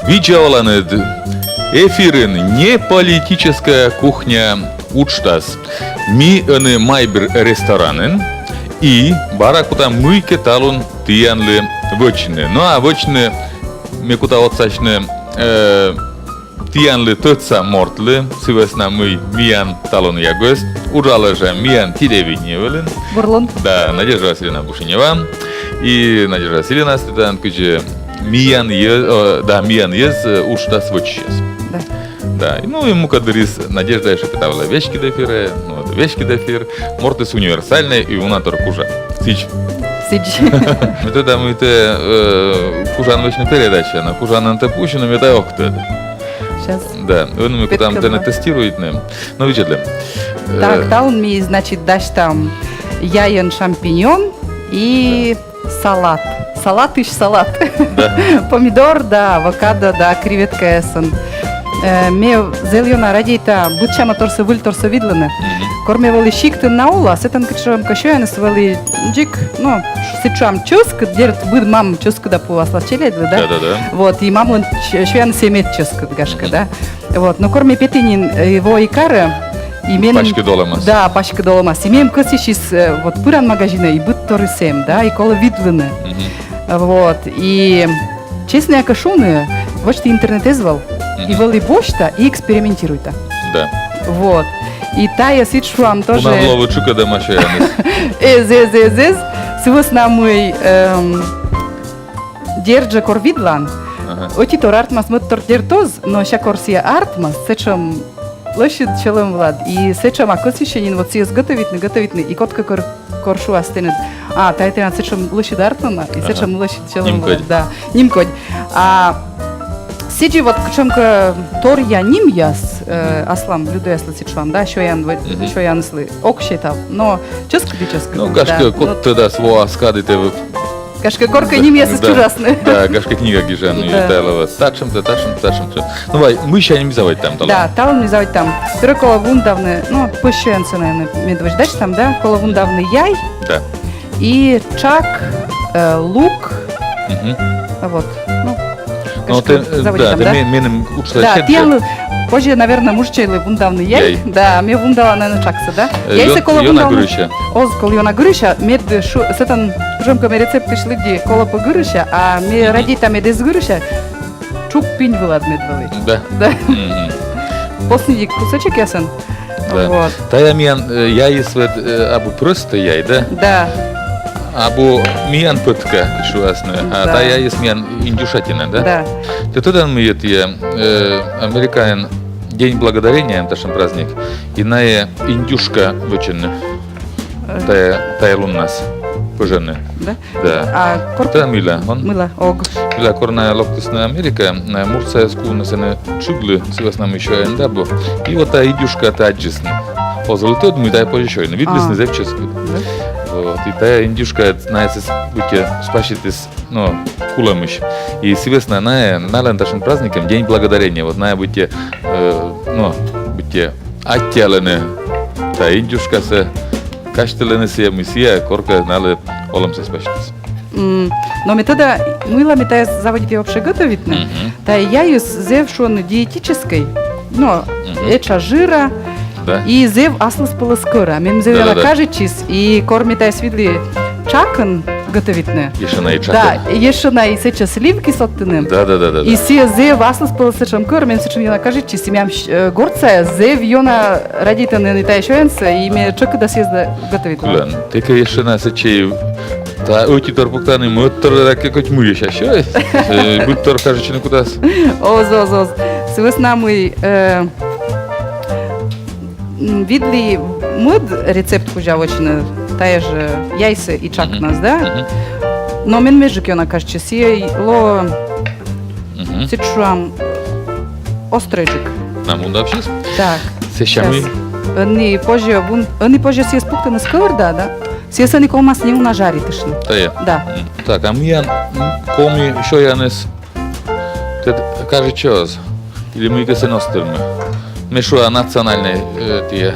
Вичаваланед эфирин не политическая кухня учтас. Ми аны майбир ресторанын и баракута мыйке талун тиянлы вочны. Ну а вочны мекута отсачны тиянлы тотса мортлы, сывесна мы миян талон ягост, уралажа миян телевидение. Бурлун. Да, Надежда Васильевна Бушинева и Надежда Васильевна Стедан Куче миян ез уштас вочщес. Да. Да, ну и мукадрис Надежда еще питавала вещки дефире, ну это вещки дефир, мортес универсальный и унатор кужа. Сич. Мы тогда мы те кужан вечная передача, на кужан антепущено мы это охтед. Сейчас. Да, он мы там те тестирует не, но видели. Так, там ми значит дашь там яйен шампиньон и салат. Салат ищ салат. Да. Помидор, да, авокадо, да, креветка эсен. Ме зелена радита бутчама торса выл торса видлене. Корме воли шиктен наула, сетен качам кашуянес воли джик, ну, сечам чуск, дерт буд мам чуск да по аслачеледле, да? Да. Вот, и маму шуянес имеет чуск гашка, да? Вот, но корме петинин его икары, именем... Пачки доломас. Да, пачки доломас. Имеем косиш из вот пуран магазина и бут торисем, да, и кола видлене. Вот, и честно я кашуны, вот что интернет извал, и воли бошта, и экспериментируйте. Да. Вот. И та я сидшуам тоже... Унагловы чука домашаянес. Эз. Сывос на мой держа корвидлан. Оти тор артмас мот тор дертоз, но ща корсия артмас, сечам лошадь челом влад. И сечам акосищенин вот сиес готовитны, и котка коршу астенет. А, та это сечам лошадь артмана, и сечам лошадь челом влад. Да, нимкодь. А сиджи вот кчемка тор я ним яс аслам люду ясли сичуам, да, що я несли окшетав, но ческо би ческо. Ну, кашка кот тогда своа скадите в... Кашка горка ним яс ужасны. Да, кашка книга гижан и тайлова. Тачем-то. Ну, вай, мы еще не заводить там. Да, там не заводить там. Пиры коло вундавны, ну, пощенцы, наверное, медведь, дальше там, да, коло вундавны яй. Да. И чак, лук, вот, ну, Ну, ты, да, ты менем да, ты, позже, наверное, мужчина вундавный яй. Да, мне вундала, наверное, чакса, да? Яйся коло вундавный. Оз, коло йона грыща, мед сетан, жемка ми рецепты шли где коло по грыща, а ми ради там мед из грыща, чук пинь вылад мед вылы. Да. Последний кусочек ясен. Да. Та я яй свет, абу просто яй, да? Да. Або миян пытка, шуасная, а та я есть миян индюшатина, да? Да. Ты туда мы американин День Благодарения, нашим праздник, и на индюшка вычинна, та луннас, поженная. Да? Да. А корка? Мила, он? Мила, ог. Мила, корна локтусная Америка, Мурция скунасена чуглы, с нам еще эндабо, и вот та индюшка та аджисна. О, золотой, мы та позищойна, видно, зевческу. Вот, и та индюшка, знаете, будьте спаситесь, ну, куламыш. И, соответственно, на нашим праздником День Благодарения, вот, будьте, будьте оттялены, та индюшка се, каштелены се, мисия, корка, нале, олам се спаситесь. Но метода, мыла метая заводить вообще готовить, та я ее зевшон диетической, но эча жира, да. И зев аслас полоскора. Мем зевела кажечис и кормитай свидли чакан готовитне. Ешена и чакан. Да, ешена и сеча сливки соттыным. Да. И се зев аслас полосечам кор, мен сечам йона кажечис, и мям горца зев йона радитане не та ешоенца, и ме чака да съезда готовитне. Кулан, тека ешена сече та оти торпуктаны мыттыр да какой мы еще будь тор кажечина кудас. Оз. Свесна мы видли мод рецепт хужа очень тая же яйца и чак нас, да? Но мен межик йона кажется си ло сичуам острыжик. Нам он вообще? Так. Сещами. Они позже си спукта на сковорда, да? Си са никол мас не нажари тышно. Да. Так, а мне коми еще янес. Ты кажешь чёз? Или мы кese nostelme? Мешуа национальный те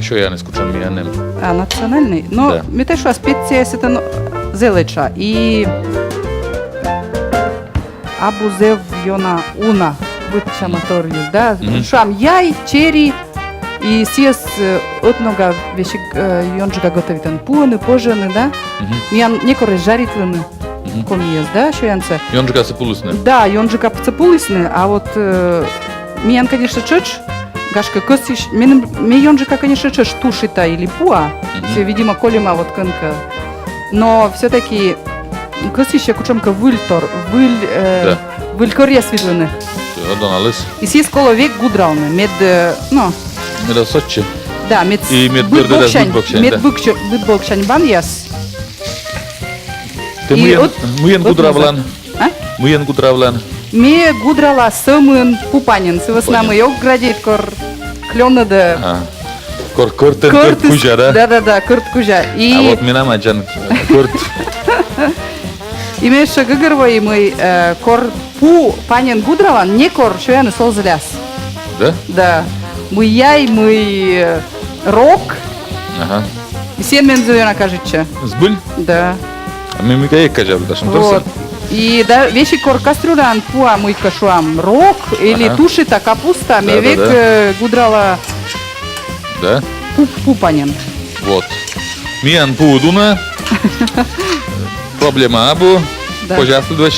що я не скучам міяним. А национальный? Но ми те що специя это зелеча и абу зев йона уна вот чаматорию, да, шам яй, чери и сес от много вещи йонжика готовит он пуны, пожены, да, миян некоторые жаритлыны комиез, да, что янце. Йонжика сапулусны. Да, йонжика цепулысны, а вот миян, конечно, чеч, гашка костиш, ми йонжика, конечно, чеч тушита или пуа, все, видимо, колема вот конка, но все-таки костище кучомка выльтор, вылькорья светлыны. Одоналыс. И сес коло век гудралны, мед, ну, Медосотче. да, мед И мед бырдыдас бытбокшань, да. бытбокшань бан яс. Ты мыен гудравлан. А? Мыен гудравлан. Ме гудрала сымын пупанин, сывыснамы yok градит кор клёна да. Кыртын кырт кужа, да? Да, кырт кужа. А вот мен амаджан кырт. И ме шагыгырвай мы кор пу панин гудралан, не кор, что я насол зляс. Да? Да. Мы яй, мы рок. Ага. И сен мен зуёна кажется. Сбыль? Да. А мы микаек кажа, дашам Вот. торса. И да, вещи кор кастрюлян пуа мы кашуам рок или тушита капуста, Да, ме век гудрала Да? пупанин. Вот. Миян пуудуна. Проблема абу. Да. Пожалуйста, Да.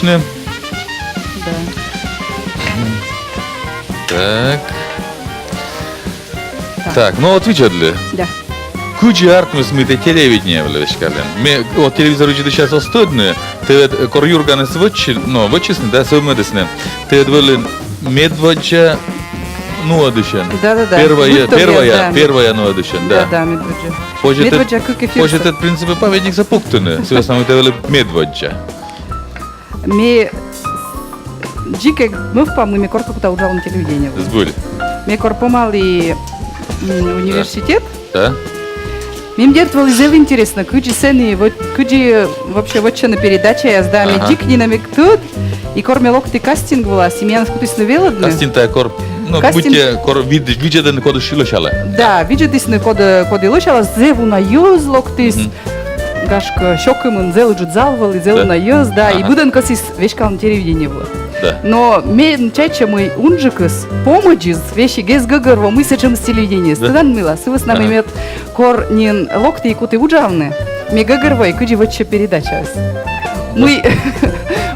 Так. Так, ну отвечали. Да. Куча артмус мы те телевидение влешкален. Мы от телевизора уже сейчас остудны. Ты кор юрганы свочи, ну вочисны, да, совмедесны. Ты дволен медводжа ну одушен. Да. Первая ну одушен, да. Да, медводжа. Позже Медводжа как и Позже этот принцип памятник запуктаны. Все основное это медводжа. Ме джике мы в памы ме кор какую-то ужал на телевидение. Сбыль. Ме кор помали университет. Да? Мим дертвал зел интересно, куджи сцены, вот куджи вообще вот что на передаче я сдам, Ага. дик динамик тут, и кормелок ты кастинг была, семья скутись навеладны. Кастин та кор, ну Кастин- будьте кор виден код шилошала. Да, виджетись на коды лошала, зеву на юз локтис, гашка щеком зел джут залвал, и зел Да. на юз, да, и Ага. буден косис вешкал на телевидении было. Да. Но мен чача мой унжикас помоджис вещи гез гагорво мы сечем с телевидения. Да. Стыдан мила, сывас нам Ага. имеет кор нин локти и куты уджавны. Ми гагорво и куджи вот че передача. Мы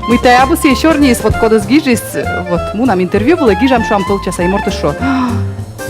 мы таябус еще рнис вот кода сгижис вот му нам интервью было гижам шам полчаса и морто шо.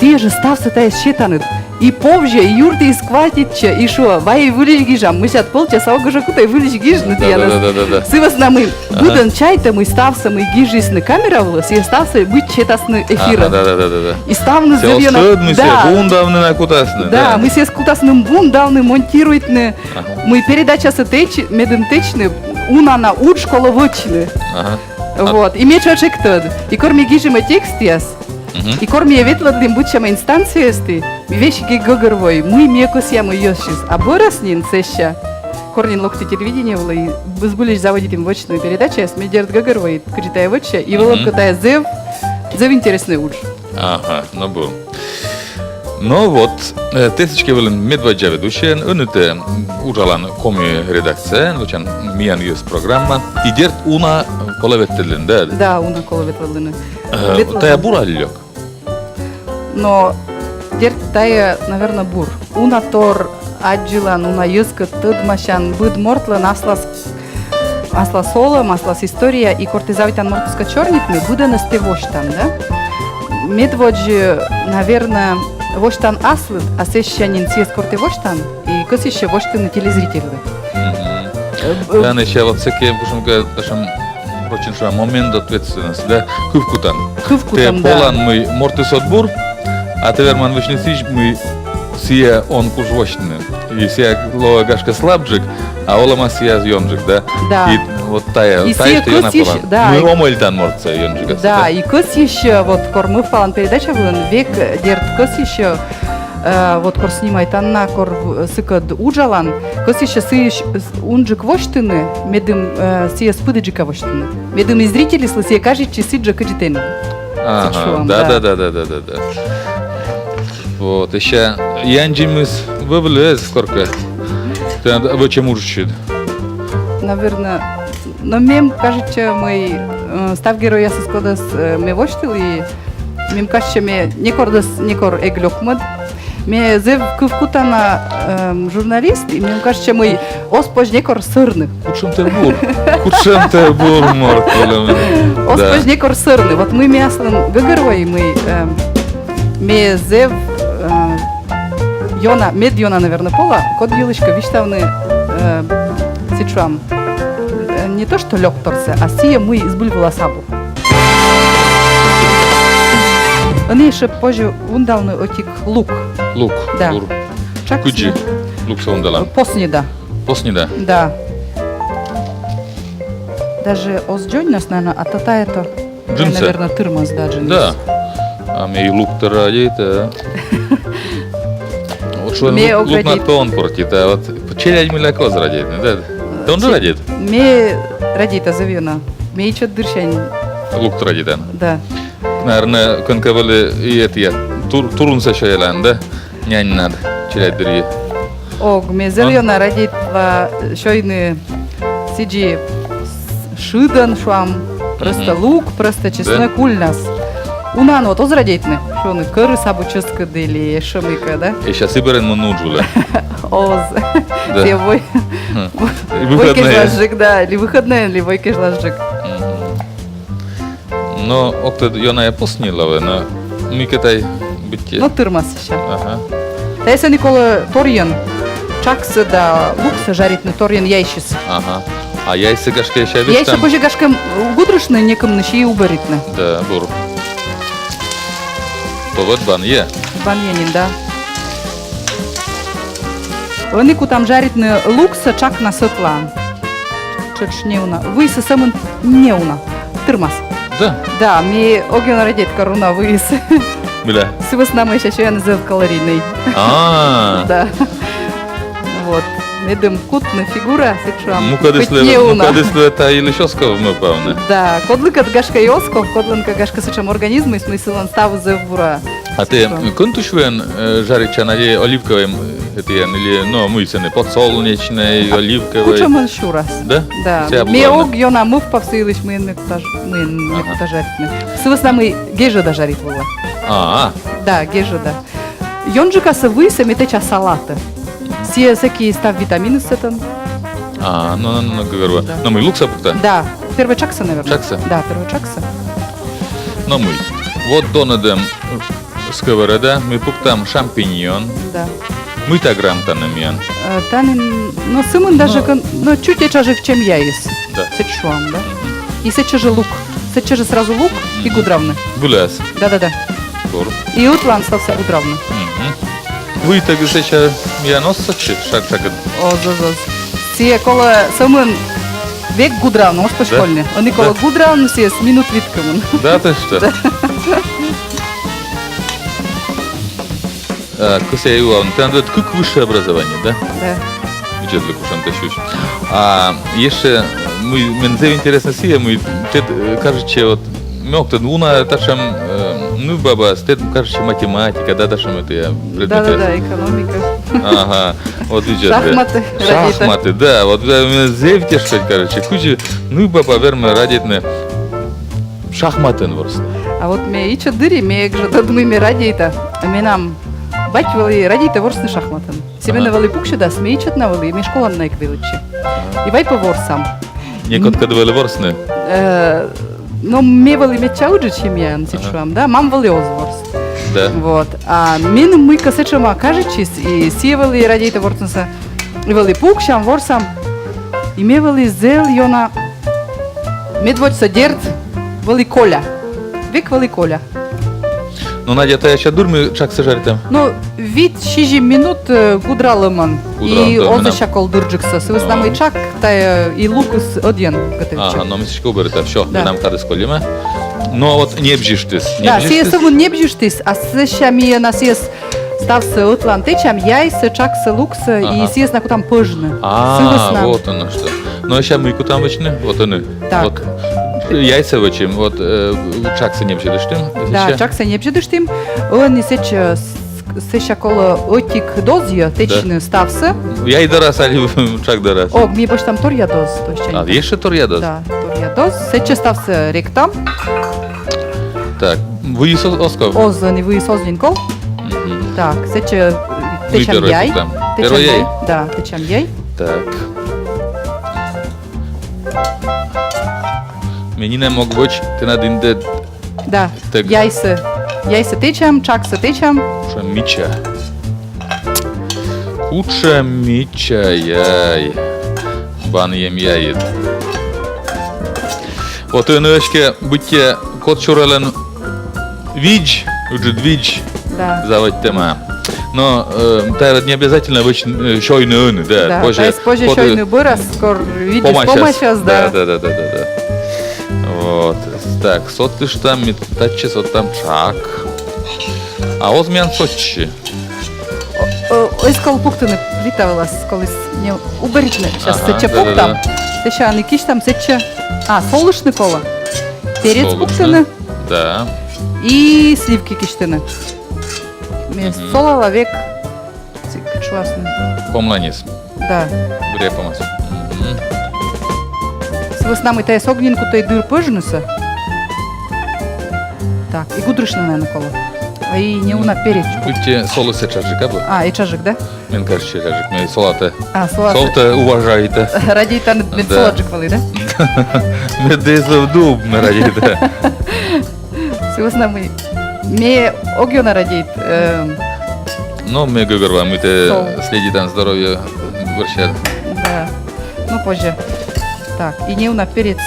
Ти же стався та считаны. И повже, и юрты искватитче, и шо, вай вылечь гижам. Мы сейчас полчаса огажа кутай вылечь гиж, ну ты я Да. Сывас нам и буден чайта мы стався мы гижис на камера влас, и стався быть читасны эфира. Да. И ставны Все завьена. остудны, все бундавны на кутасны. Да, мы все с кутасным бундавны монтируйтны. Ага. Мы передача с теч, медентечны, унана уд школовочны. Ага. Вот, и меч очектод. И корми гижима текст яс. И корми я ветладлим будчама инстанция сты. Вещи гигогорвой. Мы мекос яму йошис. А бораснин сеща. Корнин локти телевидения было и бызбулиш заводить им вочную передачу. Я смедерт гогорвой. Критая воча. И волом катая зев интересный уж. Ага, ну был. Ну вот, тесечке вылын медводжа ведущен, önüte ужалан коми редакция, вочан миян юс программа. И дерт уна колеветтерлен, да? Да, уна кола ветладлины. Тая бураллёк. Но дерт тая, наверное, бур. Уна тор аджилан, уна юска тыдмашан, быд мортлан асла сола, маслас история и кортизавитан мортуска чорнитны, буден стевоштан, да? Медводжи, наверное, воштан аслыд, а сещанин сес кортивоштан, и косище воштаны телезрители. Yani şey vatsake бушумка дашам очень шо момент ответственности, да? Кувкутан. Те Хывкутам, полан да. мы мортис отбор, а те верман вишнесич мы сия он кужвочны. И сия лоа гашка слабджик, а олама сия йонджик, да? Да. И вот тая, И тая сия что я косиш, полан. да, Мы и- омольтан морца йонджика. Да, и кос еще, вот кор мы фалан передача был, век дерт кос еще, вот кор снимает Анна, кор сыкад уджалан, кос еще сыш унджик воштыны, медым сия спыдыджика воштыны. Медым и зрители слыси кажется сиджа каджитен. Ага, Сычуам, да. Вот, еще янджимыз вывлез сколько. Вы чем учит? Наверное, но мем кажется мы став героя с кодас ме воштили, мим кашче ме некордас некор эглокмад. Ме зев кувкутана журналист, и мим кашче мой оспож некор сырны. Кучем те бур, моркулем. Оспож некор сырны. Вот мы мяслен герои, мы ме зев Йона, мед Йона, наверное, пола, код вилочка, виштавны сичуам. Не то, что лёгторсе, а сие мы избульвала сабу. Они еще позже ундалны отик лук. Лук. Да. Чак Куджи. Лук са ундала. Поснида. Поснида. Да. Даже озджонь нас, наверное, а тата это, Джинсы. наверное, тырмас, да, джинсы. Да. А ме и лук та радите. Вот что Ме лук на оградит. тон портите, вот челядь миляко зарадит, да? Да он же радит. Ме радита завена. Ме ичат дыршань. Лук радит. Да. Наверное, конкавали и это турун са шайлан, да? Нянь надо, челядь дырги. Ог, ме зелена радитла шойны сиджи шыдан шуам. Просто лук, просто честной кульнас. Унан вот озрадитны. Шоны кыры сабу ческа дели шамыка, да? И сейчас и берем нуджуля. Оз. Да. Те войкиш Выходные. лажик, да. Или выходные, или войкиш лажик. Но окто йона я поснила, но ми катай битте. Ну, тырмас еще. Ага. Та если Никола Торьен, чаксы да лукса жарит на Торьен яйшис. Ага. А я если гашка еще Я весь еще там. позже гашкам гудрышны неком ночи и убаритны. Да, бур. Повод бан е. Баньянин, да. Нику там жарит на лукса чак на сытлан. Чечнеуна. Выйсы самын неуна. Тырмас. Да. Да, ми оген радит коруна выйсы. Бля. Сывыс нам еще я называю калорийный. А. Да. Вот. Медем кутна фигура, сечуам. Мукадисле та или шосков мы певне. Да, кодликът гашка йосков, кодлинка гашка сечам организму и смысл ставу зевура. А ты контушвен жарить чанаде оливковым этиен или ну мыйсены подсолнечной оливковой. Куча маншурас. Да? Да. Вся Ми была, ог йона мув повсилиш мы некуда жаритны. Сывыс нам и гежа да жарит было. А. Да, гежа да. Йонжика са выйса метеча салата. Все всякие став витамины сетан. А, ну говорю. Да. Но мы лук сапукта. Да. Первая чакса, наверное. Чакса? Да, первая чакса. Но мы. Вот донадем сковорода, мы пуктам шампиньон. Да. Мы та грамм танамьян. Танин, ну, сымын даже, ну, чуть ячажик, чем я есть. Да. Сечуам, да? И сечажи лук. Сечажи сразу лук и гудравны. Буляс. Да-да-да. Бур. И утлан стався гудравны. Вы так сейчас я нос сочи, шаг-шаган. О, зазаз. Сие кола сымын век гудравны, ос пошкольны. Они кола Да. гудравны, сие с минут виткамын. Да, ты что? Куся Иван, ты надо как высшее образование, да? Да. Бюджет для кушан тащусь. А еще мы мензе интересно сие, мы тед кажется вот мёк тед уна ташам ну баба стед кажется математика, да ташам это я Да-да-да, экономика. Ага, вот бюджет. Шахматы. Шахматы, да, вот мензе тешкать короче, куча ну баба верме радитне шахматын ворс. А вот мне ича дыри, мне гжа дадмыми радита. А мне нам бать вели радита ворсны шахматан. Себе Ага. навели пукши да смеичат навели, мне школа на эквиличи. И вай по ворсам. Некот кадвели ворсны. Но мне вели меча уджи, чем я античуам, да? Мам вели озворс. Да. Вот. А мен мы касечама кажечис, и сие вели радита ворснса. И вели пукшам, ворсам. И мне вели зел, йона... Медводь дерт, вели коля. Век вели коля. Ну, Надя, ты еще дурми чак сажаритем? Ну, вид 6 минут гудралыман. Гудрал, И да, он менам. зашакал дурджикса. Сывыс А. нам и чак, та и лукус один готовичек. Ага, но мисочка уберете, все, Да. нам кады сколиме. Но вот не бжиштис. Да, сие сывун не бжиштис, а сещами на сиес стався утлан течам яйса, чакса, лукса Ага. и сиес на кутам пыжны. Сывыс А, нам. вот оно что. Ну, а сейчас мы кутам вычны, вот они. Так. Вот. Яйца вычим, вот чаксы не бжиштим. Да, чакса не бжидыштим. Он и сеч сеща коло отик дозия, течны ставсы. Я и дорас, али чак дорас. О, ми бош там тория доз, то есть А, есть торьядос? Да, тория доз. Сече ставсы ректам. Так, вы Осков? Оз не вы созвинкол. Так, сече течам яй. Первый яй? Да, течам яй. Так. Мені не мог быть, ты надо инде Да, Так. яйсы течам, чаксы течам. Куча мича. Куча мича яй. Бан ем яйет. Вот и ночке будьте кот чурален видж, уже видж Да. заводь тема. Но это не обязательно быть шойный, да. Да, то есть позже шойный бырас, скоро видишь помощас, да. Да. Вот. Так, сот ты там, метачи, сот там чак. А озмян сотчи. Искал пухтыны плитавалась, колись не уберитне. Сейчас Ага, сече пухтам. Сече аникиш там сече. А, солышны кола. Перец пухтыны Да. и сливки киштыны. Солала век. Чувасны. Помланис. Да. Бре помас. С веснами тая согнинку той дыр пыжнуса. Так, и гудрышны, наверное, кола. А и не уна перец. Будьте солосы чажик, а бы? А, и чажик, да? Мен кажется, чажик. Мен солата. А, салат. Солта уважаете. Ради там медсолоджик вали, да? Медезов дуб мы радите. С веснами. Мне огёна радит. Но мы говорим, мы Сол. следим там здоровье врача. Да. Ну, позже. Так, и не уна перец.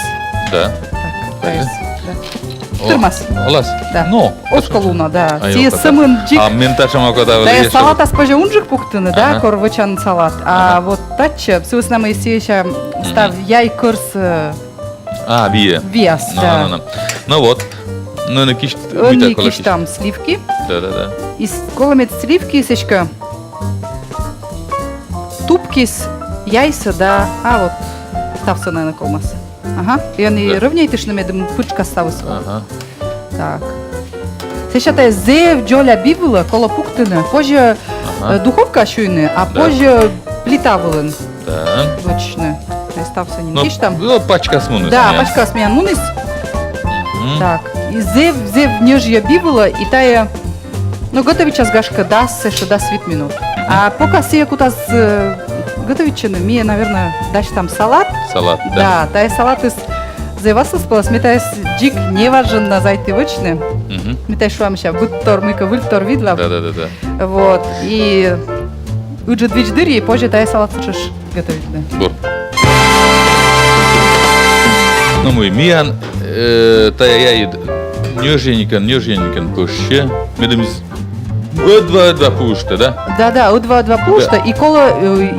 Да. Так, тайс. Да. О, Тырмас. Олас. Да. Ну. Осколуна, да. А, Сие ёлка-та. самын джик. А мен тачама когда Да, салата с позже унжик пухтыны, да, Ага. корвычан салат. А Ага. вот тача, с веснами сееща став яй кырс А, бие. вес, да. Ну вот. Ну, на киш. Они киш там сливки. Да. И коломет сливки сечка. Тупкис яйца, да. А вот стався на колмас. Ага. И они Да. ровнейтеш на медом пучка стався. Ага. Так. Сеща тая зев джоля бивула коло пуктыны. Позже Ага. духовка шуйны, а Да. позже плита вылын. Да. Вочны. Стався не Ну, киш там. ну, пачка смуны. Да, пачка смеян мунис. Так. И зев нежья бивула, и тая. Ну, готовить час гашка даст, что даст 5 минут. А пока сия куда готовить чины, мне, наверное, дашь там салат. Салат, да. Да, тая салат из зеваса спала, сметая джик не важен на зайти вычны. Мгм. Сметай шуам ща, выльтор, мыка, выльтор видла. Да. Вот, и уджет вич дыри, и позже тая салат хочешь готовить, да. Бур. Ну, мы миян, тая яид, неженькан пуще. Медем два пушта, да? Да, два пушта, и кола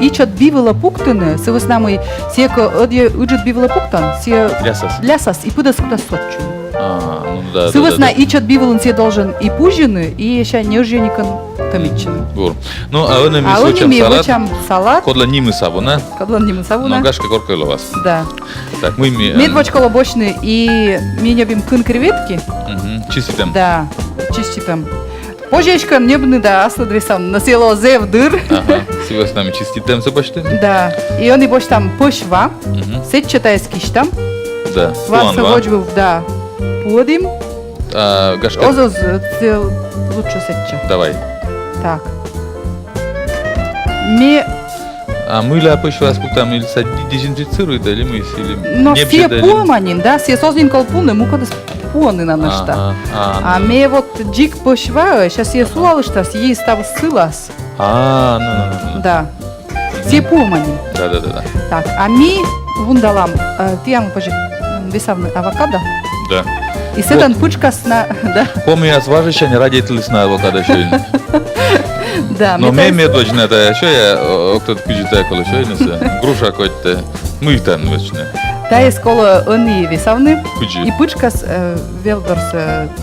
ичат бивала пуктыны, с веснамой сека уджет бивала пуктан, се Лясас. лясас, и пудас куда сотчу. А, ну да. С весна ичат бивалын се должен и пужины, и еще неженькан тамичины. Бур. Ну, а он А он ми ими салат. вычам салат, Кодла нимы сабуна. кадлан не Но савуна. гашка корка вас. Да. Так, мы ми. Медвоч колобочный, и мы небим кын креветки. Чисти там. Да, чисти там. Позжечка небны, да, асладвесам, на село зев дыр. Ага. Сива с нами чисти там забачты. Да, и он и бош там пошва, сет читая скиш там, Да. вас воджу, да, подим, А, гашка. озоз лучше сетче. Давай. Так. Мне, А мы ляпыш вас там или дезинфицирует, или мы или но не все бжедали? поманин, да, все создин колпуны, мукадас пуаны на нашта. А мне вот джик пошва, сейчас я слала, что ей став сылас. Ну. Да. Все поманин. Да. Так, а ми вундалам, тиам позже весавны авокадо. Да. И седан пучкас на, да, Помню, я сважища не радитель на авокадо еще. да. Но мне медочно это еще я кто-то пижитая коло еще не груша какой-то мы там вечне. Та есть коло они весавны. Пиджи. И пучкас велдорс,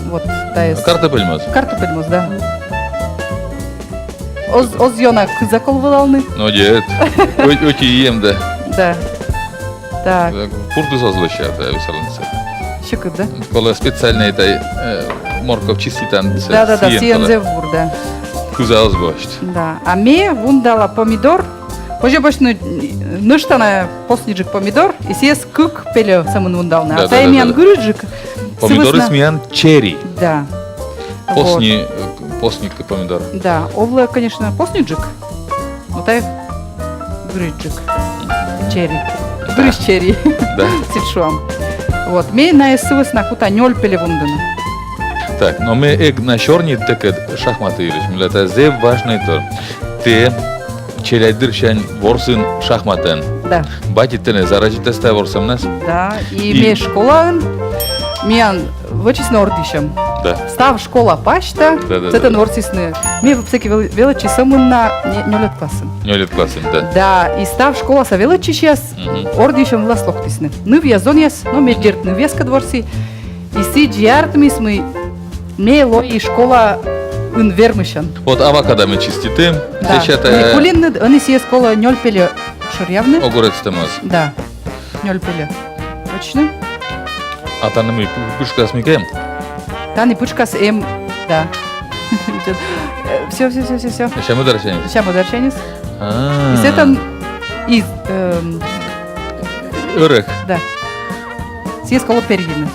вот, та есть. Картофель маз. Картофель мус, да. Оз йона заколвалны. Ну дед. Оти ем да. Да. Так, Пурту созвоща да веселенце. щекот, да? Коло специальный этой морков чистый там. Да, сиен зевур, да. кузаус башт. Да. А ме вундала помидор. Пожебошно ныштана посниджик помидор, и сес кук пеле самын вундална. Да, А та имян гурыджик. Помидоры смеян черри. Да. Постник помидор. Да, овла, конечно, постниджик. Вот так грыджик. Черри. Грыж черри. Да. Сидшуам. Вот. Ме на эсвыс на кута нёль пеле вундана. Так, но мы на черный такет шахматы илиш. Это зев важный то. Ты челядыршан ворсын шахматен. Да. Батитене заражитесте ворсам нас. Да. И ме школа, миян вычесно ордишем. Да. Став школа пашта, Да. это норцисны. Ме всеки величи самын на нёлет классен. Не лет классен, да. Да, и став школа са величи сейчас, ордишем влас лохтисны. Нывья зоньяс, но ме дерт нывьяска дворси. И си джиартмис мы ме лои школа ын вермышан. Вот авокадо мы чистите. Да. Сейчас Не кулинны, они си школа нёль пеле шурьявны. огурец тамаз. Да, нёль пеле. Точно? А там мы пушка смекаем. Тани пучкас да. Все. Сейчас мы дальше. Сейчас мы дальше. И с этим из Орех. да. Съест коло перьины.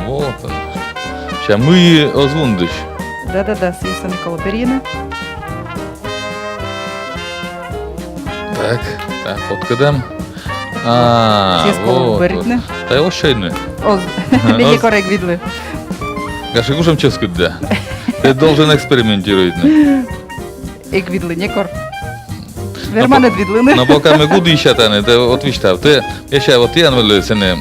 Вот он. Сейчас мы озвундыш. Да, съест сами коло перьины. Так, подкидам. Съест коло перьины. Та його щойно. Мені корек видли. Гаши гушам ческут, да. Ты должен экспериментировать. Ек видли, не кор. Верманет видли. Но пока мы гуды ищат, это вот виштав. Ты еще вот я навели сене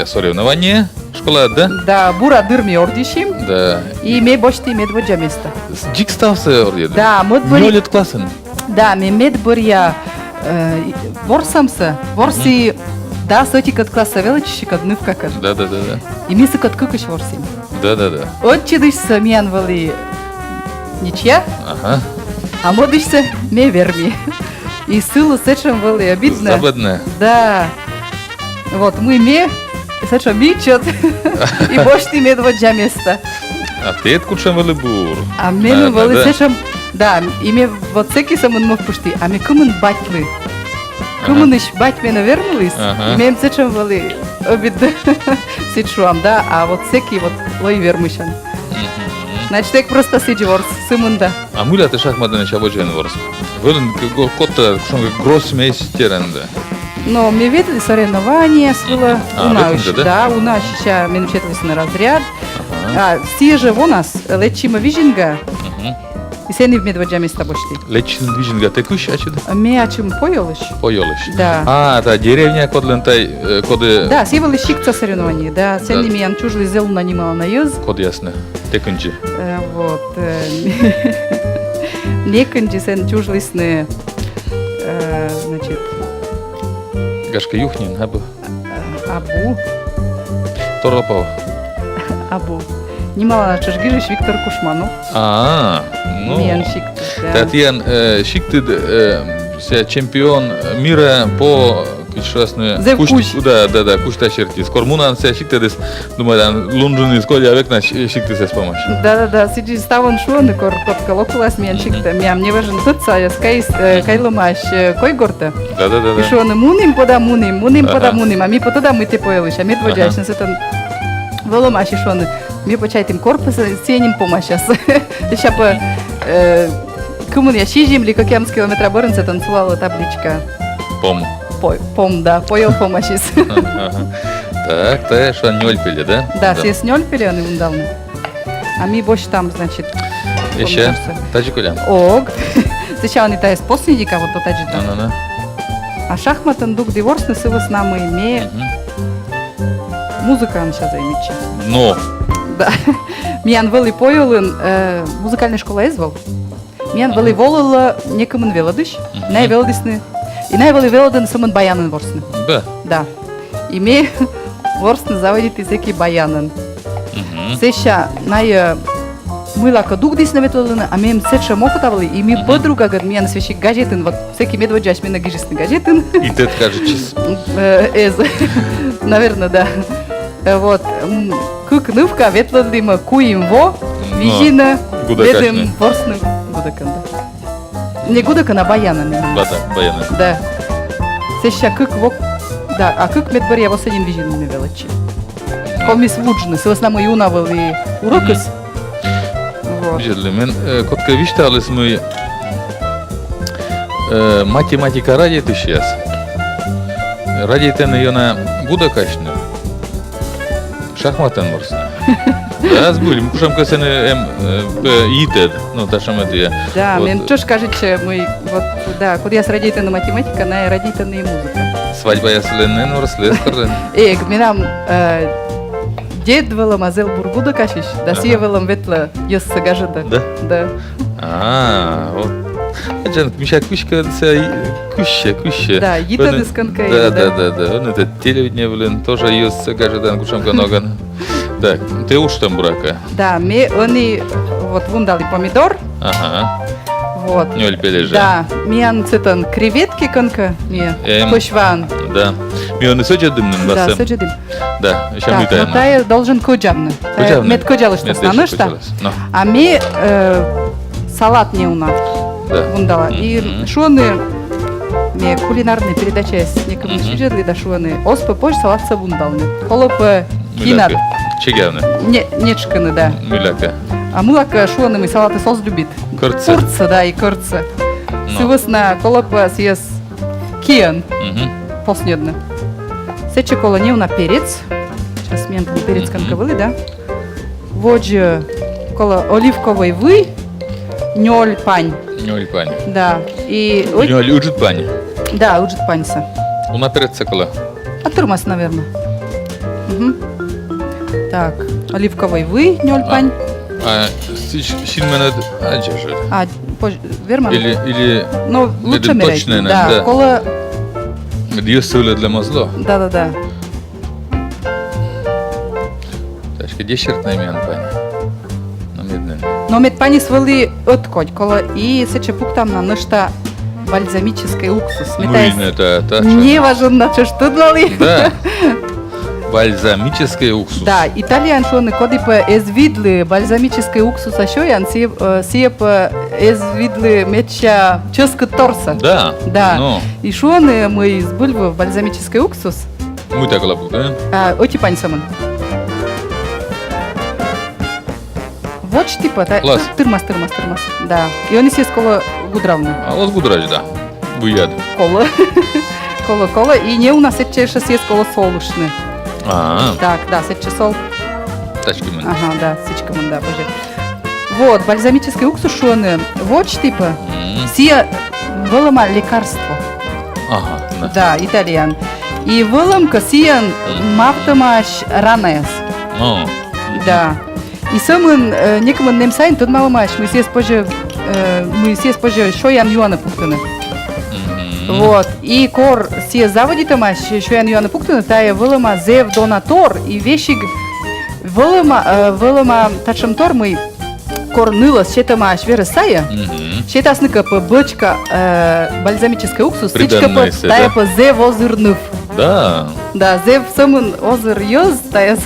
соревнование, школа, да? Да, бура дырми ордишим. Да. И ме бошти медводжа место. Джик стався орден. Да, мод Не бори. лет классен. Да, ме медбория ворсамса. Ворси да, соти кат класса величи кат нывка кат. Да. И мисы кат кукаш ворсим. Да. От чидышса миян вали ничья, Ага. а модышса ме верми. И сылу сечем вали обидно. Забедне. Да. Вот, мы ме сечем мичат. И бошти медводжа место. А ты откуда вели бур? А мену Да, вали да. сечем, да, и ме вот всеки самын мов пушти, а ме кумын батьлы. Кумын иш бать ме навернулись, Ага. и мем сечем вали обидно сечуам, да, а вот всеки вот лой вермышан. Значит, так просто сиджи ворс, сымында. А мы ля ты шахматный чабоджен ворс. Велен котта, что гроссмейстерен, да. Но мне видели соревнования, было А, у нас, ветренка, да? да, у нас сейчас мы начались на разряд. А все же у нас лечима вижинга, и все не в медводжа места бошти. Лечин движенга текущ, а чудо? Мы о чем поелыш? Поелыш. Да. А, та деревня кодлентай, коды... Да, все были щикца соревнования, да, все Да. не меня чужли зел нанимала на юз. Код ясно. Текунчи. Вот. Неканджи сен чужли сны, значит, Гашка юхнин, абу. Абу. Торопов. Абу. Немало на чужгижиш Виктор Кушманов. Ну... Миян щикца, да. Татьян Шиктид, чемпион мира по Зев куш. Да, кушта черти. Скормунан се Шиктидис, думаю, лунжун из коля век на Шиктидис помощь. Да, сиджи ставон шуаны кор котка локулас миян щикта. Миям не важен тутса, я скайс кайломаш кой горта. Да. И шуаны муним пода муним пода Ага. муним, а ми потода мы те поелыш, а ми дводжаешь на сетан воломаш и шуаны. Ми почайтим корпус, ценим помощь сейчас. Сейчас по кумун я щижим ли как ямс километра боренца танцевала табличка. Пом. Да, поел помощь. Так, ты что, нёльпили, да? Да, все с нёль перены ундалны. А ми больше там, значит, Еще? Таджикулям. ог. Сейчас они та из последника, вот тот аджита. Ну. А шахматан дук диворсны сывы с нами ме музыка он сейчас займется. Но. Да. Миян вели поелын музыкальная школа извал. Миян вели волыла некомын веладыш, най веладысны. И най вели веладын самын баянын ворсны. Да. Да. И ме ворсны заводит всякий баянын. Сеша най мылака дук дисна методына, а мем сеча мохотавли, и ми подруга гад миян свещи гаджетын, вот всякий медводжаш ми нагижисны гаджетын. И ты скажешь, Наверное, да. Вот. Кук нывка ветлодима куим во, вижина, Гудакашный. Бедем ворсны гудакан, да. Не гудакан, а баянан. Баяны. Да. Сеща кык вок... Да, а кык медбар я вас один вижен не величи. Комис вуджны, с основной юнавали урокыс. Вот. Жерлі, мен котка вишталыс мы математика радиет исчез. Радиетен йона гудакашны. Шахматан ворсны. Да, сбылим. Кушам касене итед, ну ташам это. Да, мен чё скажете, мы вот да, куда я с радиетен математика, на радиетен и музыка. Свадьба я сленен ворслескарлен. Менам дед велам азел бургуда кашиш, да сие велам ветла ёс сагажда. Да? Да. Вот. Аджан, мишак кушка куще. Да, ита дисканка. Да. Он это телевидение, блин, тоже ёс сагаждан кушам каноган. Так, ты уж там брака. Да, они вот вундали помидор. Ага. Вот. Нёль пележа. Да, миан цитан креветки конка, пошван. Да. Миан сочи дымным басом. Да, сочи дым. Да, еще Так, мытаем. но тая должен коджавны. Мед коджалы что станешь, что? А ми салат не у нас. Да. Вундала. И шоны ми кулинарные передачи с некому сюжетли да шоны. Оспы позже салат са вундалны. Холопы кинат. Чегявны. Нечканы, да. Мыляка. А мылака шоны мы салаты сос любит. Курцы. Курцы, да, и курцы. Сывысна колопа съес киен. Поснедно. Сече кола не на перец. Сейчас мен перец конковый, да. Воджи кола оливковый вы. Нёль пань. Нёль пань. Да. И... Нёль уджит пань. Да, уджит паньса. У на перец кола. А турмас, наверное. Так, оливковый вы, нёль пань. А сильно аджажет. А, верман? Или... Ну, лучше мерить. Да, кола... Дьёсуля для мазло. Да. Ташка дешертная мян пань. Но мед пани свали откоть, кола и сечепук там на нечто бальзамический уксус. Муйна это. Не важен на что дали. Да. Бальзамический уксус. Да, итальян шоны коди по эзвидли бальзамический уксус, а шо ян сие по эзвидли меча ческа торса. Да. Да. Но. И шоны мы избульва бальзамический уксус. Мы так лапу, да? Оти пань саман. Вот типа, Класс. Тырмас. Да. И он съест кола гудравны. А вот гудрач, да. Буяд. Кола. И не у нас это съест кола солушны. Так, да, сече сол. Тачки мы. Ага, да, сечкаман, да, боже. Вот, бальзамический уксус шоны. Вот типа. Сие вылома лекарство. Ага. Да, итальян. И выломка сие мафтамаш ранес. Да. И самым некому немсайн тот маломаш. Мы съест позже шо ян юана пухтаны. Вот. И кор сие заводи тамаш, шо ян юана пухтаны, тая вылома зев донатор и вещи вылома тачам тор мы кор нылас щетамаш вересая. Щетасныка по бочка бальзамический уксус, сычка по тая по зев озырнув. Да. Да, зев самын озыр ёз таяс.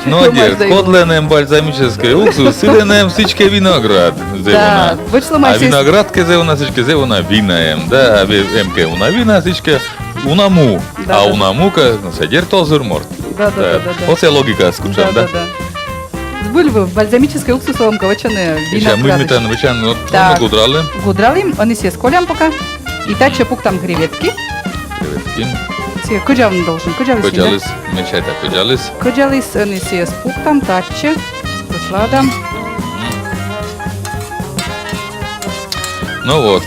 Молодец. Кодленем бальзамический уксус, силенем сычке виноград. Да, вышло а виноградке зевна сычке зевна винаем. Да, эмке уна вина сычке унаму. А унамука садер тозыр морт. Да. Вот логика скучам, да? Сбыльвы в бальзамический уксус вам ковачаны виноград. Мы метан вычан, вот гудрали. Гудрали, они съест колям пока. И тача пук там креветки. Коджавн должен, коджалис, мечайта коджалис. Коджалис, они съест пук там, тача. Посладам. Ну вот.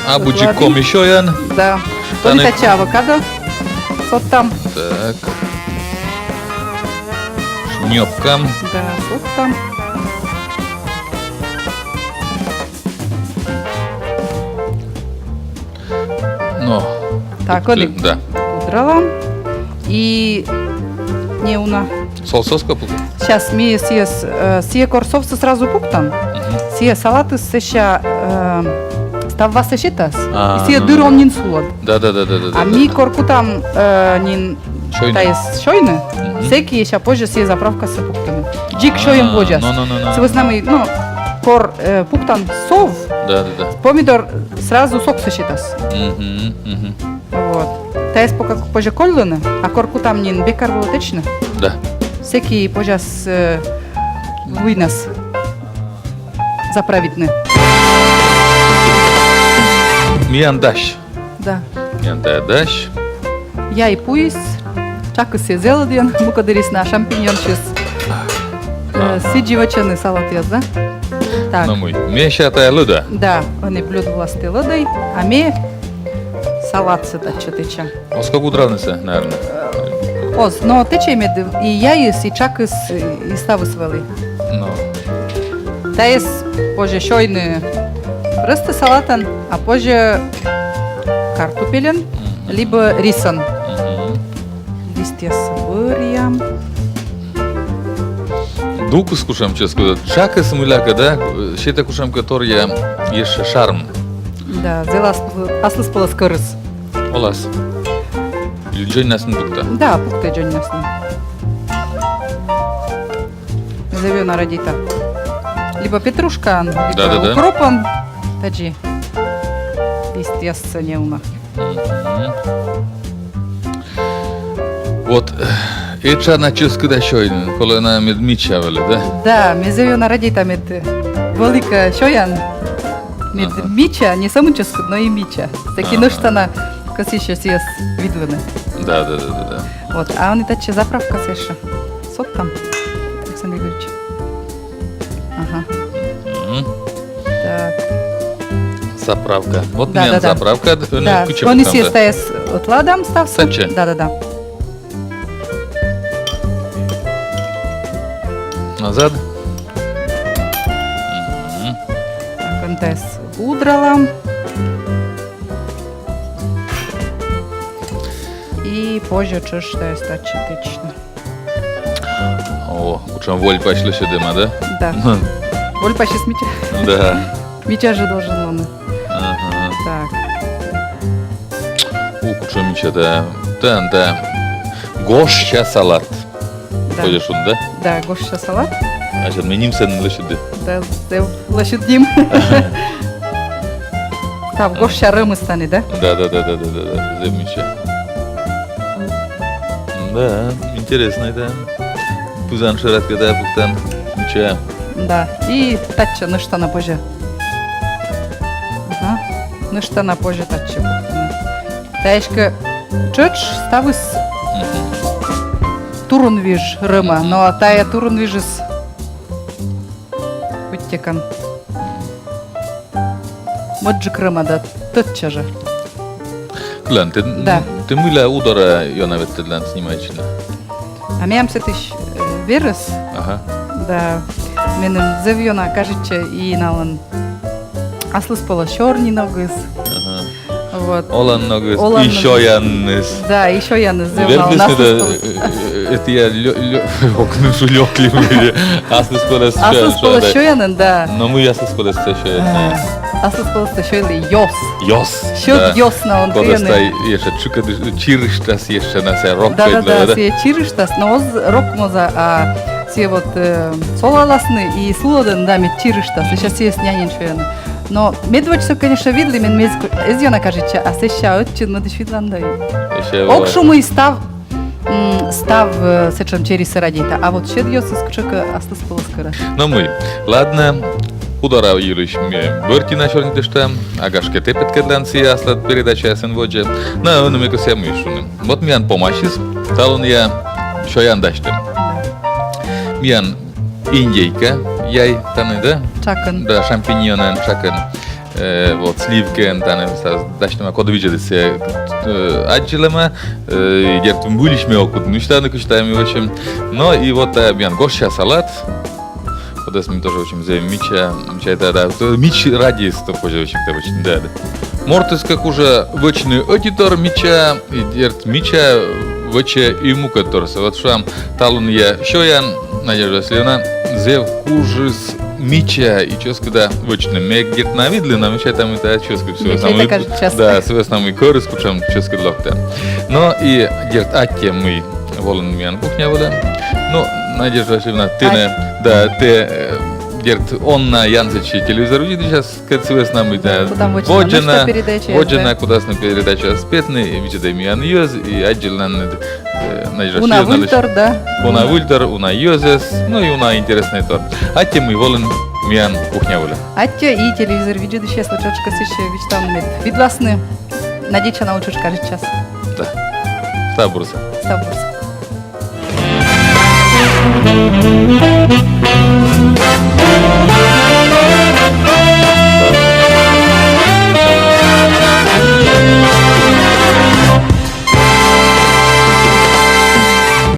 А буджиком еще ян. Да. Тони тача авокадо. Сот там. Так. Шнёпкам. Да, сот там. Ну. Так, они. Да. Удрала. И не уна. Солсоска пук. Сейчас ми сие корсовцы сразу пуктан. Сие салаты сеща ставва сещитас. И сие дыр он нин сулод. Да. А ми корку там нин таис шойны. Секи еще позже сие заправка с пуктами. Джик шоем боджас. No. С нами, ну, кор пуктан сов, Да. помидор сразу сок сочетас. Мгм. Вот. Тайс пока позже коллыны, а корку там не бекар было точно. Да. Всякие позже с вынос заправитны. Миян даш. Да. Миян тая даш. Я и пуис, чакы се зелоден, мукадырис на шампиньон чиз. Сидживачаны салат яз, да? Так. Ну мой. Меша тая луда. Да, они блюд власты лодой, а ми салат сюда чатыча. А сколько удравнется, наверное? Оз, но тече мед и яис, и чакыс, и ставы свели. Ну. Таис позже шойны просто салатан, а позже картофелен, либо рисан. Листья с бурьям. Дуку скушам, честно. Чака смыляка, да? Щета кушам, которая есть шарм. Да, взяла аслы спала скорыс. Олас. Или джой нас не дукта. Да, пуктай джонь нас не. Назовем на радита. Либо петрушка, либо Да. укропом. Таджи. Листья с неуна. Вот. И чарна честно да шойн, коли на медмичавали, да? Да, мезевю на радита мед велика шоян. Мед мича, не само ческу, но и мича. Таки ноштана косище съес видвene. Да. Вот, а он и таче заправка сеша. Сот там. Александр Игоревич. Ага. Так. Заправка. Вот Да, мне да. заправка. Да, он и съест тайс отладам стався. Таче. Да. Назад. Так, он тайс удрала. И позже чеш тайс таче тычно. О, учам воль пошли сюда, да? Да. Боль почти с мича. Да. Мича же должен он. Ага. Так. Учам мича, да. Да. Гошча салат. Да. Ходишь он, да? Да, гошча салат. Значит, меним sen лошади. Да, лошадим. Там гошча рымы стане, да? Да. Замечательно. Да, интересно, да. Пузан шарат, когда пуктан мича. Да. И тача, ну что на позже. Ага. Ну что на позже тача. Таешка чоч ставис турунвиж рыма, но тая турунвижис вытекан. Моджик рыма, да, тотчас же. Клан, Да. ты мыла удара, я навіть тлан снимаешь. А мям се тиш вирус, Ага. да, менен зевьона кажется и налан аслыс пола шорни ногыз. Ага. Вот. Olan nogis, Olan еще яннес. Да, еще я называла. Это я окнушу лёгким. Аслыс полос Аслыс пола шоянын, да. Но мы аслыс полос шоянн. Аслыс пола шойли йос. Йос. Шот йос на он Когда кыны. стай еще чука чирыштас еще на се рок. Да, се чирыштас, но оз рок моза, а се вот солаласны и слоден да мет чирыштас. Сейчас есть нянин шояны. Но медвочсо, конечно, видли, мен мезку эзьона кажется, а сеща отчин, но деш видландай. Окшуму и став сечем через радита, а вот шед йос скучака аслыс пола скоро. Но мы, ладно, удара юлиш мне бърти на шорните штам, агашке тепет кедланция след передача ясен воджа, на он ми кося мишунем. Вот миян помашис, талон я шоян даштем. Миян индейка, яй таны, да? Чакан. Да, шампиньонен, чакан, вот сливкен, таны, даштем, код видели се аджелема, дертум булиш ми окуд, ништаны куштами, в общем. Но и вот миян гошча салат, вот это мы тоже очень взяли мича, да, мич радиес, то позже очень, да. Мортис, как уже вочный аудитор мича, и дерт мича, воче и мукаторса. Вот шам талун я шоян, Надежда Васильевна, зев кужис мича, и чёс когда вочный мег дерт на видли, на мича там это чёс как все основной, да, все основной корыс, кучам чёс как локта. Но и дерт атте мы волен миян кухня вода. Ну, Надежда Васильевна, ты не, да, ты дерт он на Янцичи телевизор видит сейчас, как с нами, да. Куда мочина передача. Воджена, куда с нами передача спетны, видите, Миан Йоз, и отдельно Уна Вультор, да. Уна Вультор, Уна Йозес, ну и Уна интересный тор. А тем мы волен Миан кухня воля. Аття і телевізор віджиди ще слочочка сище відштовними. Від власне, надіча научиш, каже час. Да. Стабурса. Став бурса.